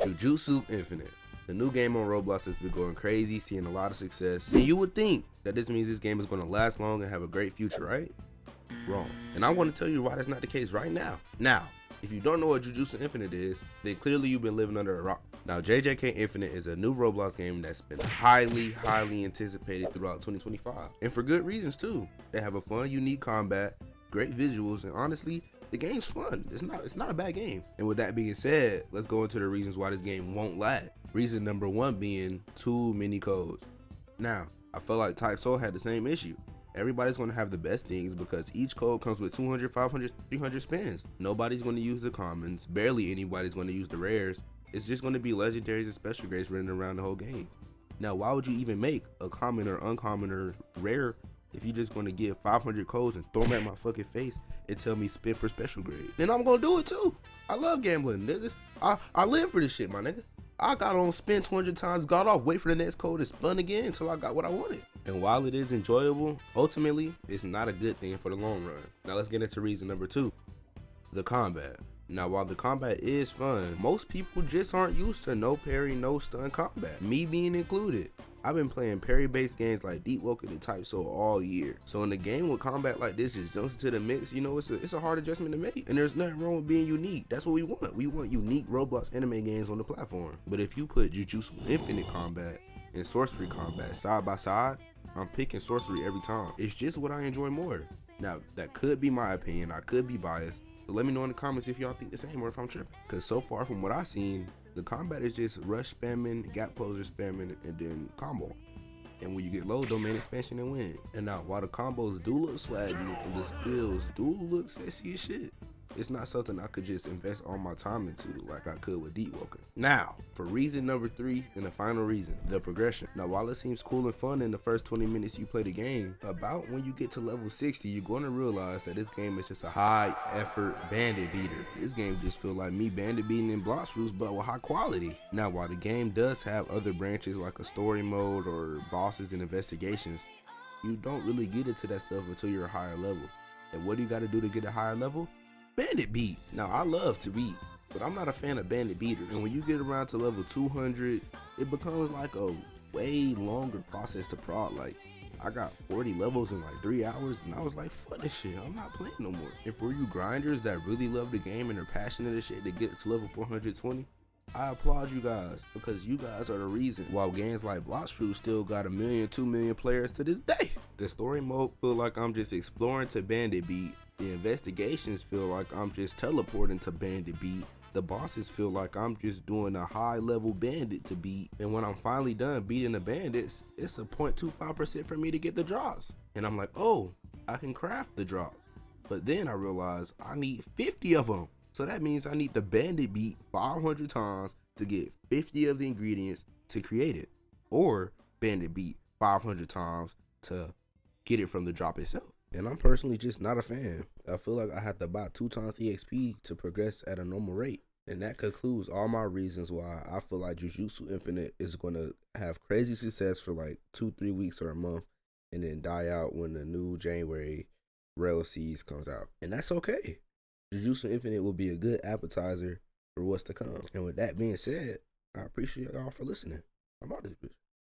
Jujutsu Infinite. The new game on Roblox has been going crazy, seeing a lot of success. And you would think that this means this game is going to last long and have a great future, right? Wrong. And I want to tell you why that's not the case right now. Now, if you don't know what Jujutsu Infinite is, then clearly you've been living under a rock. Now, JJK Infinite is a new Roblox game that's been highly anticipated throughout 2025. And for good reasons too. They have a fun, unique combat, great visuals, and honestly, the game's fun. It's not a bad game. And with that being said, let's go into the reasons why this game won't last. Reason number one being too many codes. Now, I feel like Type Soul had the same issue. Everybody's going to have the best things because each code comes with 200, 500, 300 spins. Nobody's going to use the commons. Barely anybody's going to use the rares. It's just going to be legendaries and special grades running around the whole game. Now, why would you even make a common or uncommon or rare if you're just going to give 500 codes and throw them at my fucking face and tell me spin for special grade? Then I'm going to do it too. I love gambling, nigga. I live for this shit, my nigga. I got on spin 200 times, got off, wait for the next code and spun again until I got what I wanted. And while it is enjoyable, ultimately, it's not a good thing for the long run. Now let's get into reason number two, the combat. Now while the combat is fun, most people just aren't used to no parry, no stun combat, me being included. I've been playing parry-based games like Deep Woken and Type Soul all year. So in a game with combat like this just jumps into the mix, you know, it's a hard adjustment to make. And there's nothing wrong with being unique. That's what we want. We want unique Roblox anime games on the platform. But if you put Jujutsu Infinite combat and sorcery combat side by side, I'm picking sorcery every time. It's just what I enjoy more. Now, that could be my opinion. I could be biased. So let me know in the comments if y'all think the same or if I'm tripping. Because so far from what I've seen, the combat is just rush spamming, gap closer spamming, and then combo. And when you get low, domain expansion and win. And now, while the combos do look swaggy and the skills do look sexy as shit, it's not something I could just invest all my time into like I could with Deep Woken. Now, for reason number three and the final reason, the progression. Now, while it seems cool and fun in the first 20 minutes you play the game, about when you get to level 60, you're going to realize that this game is just a high effort bandit beater. This game just feel like me bandit beating in Blox Fruits, but with high quality. Now, while the game does have other branches like a story mode or bosses and investigations, you don't really get into that stuff until you're a higher level. And what do you got to do to get a higher level? Bandit beat. Now I love to beat, but I'm not a fan of bandit beaters. And when you get around to level 200, it becomes like a way longer process to prod. Like I got 40 levels in like 3 hours, and I was like, fuck this shit, I'm not playing no more. And for you grinders that really love the game and are passionate as shit to get to level 420, I applaud you guys, because you guys are the reason why games like Blox Fruits still got 1 million, 2 million players to this day. The story mode feel like I'm just exploring to bandit beat. The investigations feel like I'm just teleporting to bandit beat. The bosses feel like I'm just doing a high level bandit to beat. And when I'm finally done beating the bandits, it's a 0.25% for me to get the drops. And I'm like, oh, I can craft the drops. But then I realize I need 50 of them. So that means I need the bandit beat 500 times to get 50 of the ingredients to create it. Or bandit beat 500 times to get it from the drop itself. And I'm personally just not a fan. I feel like I have to buy 2 times the XP to progress at a normal rate. And that concludes all my reasons why I feel like Jujutsu Infinite is going to have crazy success for like 2-3 weeks or a month, and then die out when the new January Rail Seas comes out. And that's okay. Jujutsu Infinite will be a good appetizer for what's to come. And with that being said, I appreciate y'all for listening. I'm out of this bitch.